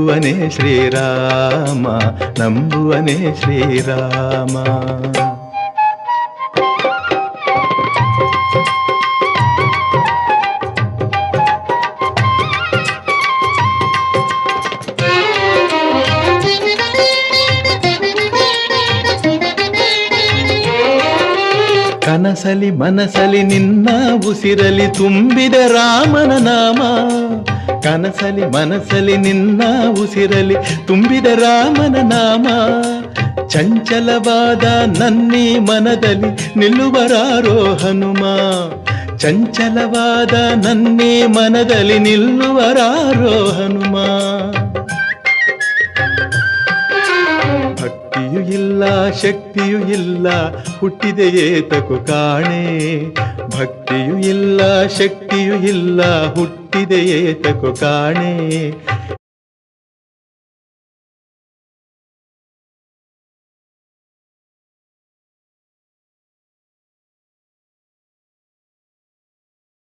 ನಂಬುವನೇ ಶ್ರೀರಾಮ, ನಂಬುವನೇ ಶ್ರೀರಾಮ. ಕನಸಲಿ ಮನಸಲಿ ನಿನ್ನ ಉಸಿರಲಿ ತುಂಬಿದ ರಾಮನ ನಾಮ, ಕನಸಲಿ ಮನಸಲಿ ನಿನ್ನ ಉಸಿರಲಿ ತುಂಬಿದ ರಾಮನ ನಾಮ. ಚಂಚಲವಾದ ನನ್ನೀ ಮನದಲ್ಲಿ ನಿಲ್ಲುವರಾರೋ ಹನುಮ, ಚಂಚಲವಾದ ನನ್ನೀ ಮನದಲ್ಲಿ ನಿಲ್ಲುವರಾರೋ ಹನುಮ. ಭಕ್ತಿಯೂ ಇಲ್ಲ ಶಕ್ತಿಯೂ ಇಲ್ಲ ಹುಟ್ಟಿದೆ ಏತಕು ಕಾಣೆ, ಭಕ್ತಿಯೂ ಇಲ್ಲ ಶಕ್ತಿಯೂ ಇಲ್ಲ ಹುಟ್ಟಿದೆ ಏತಕು ಕಾಣೆ.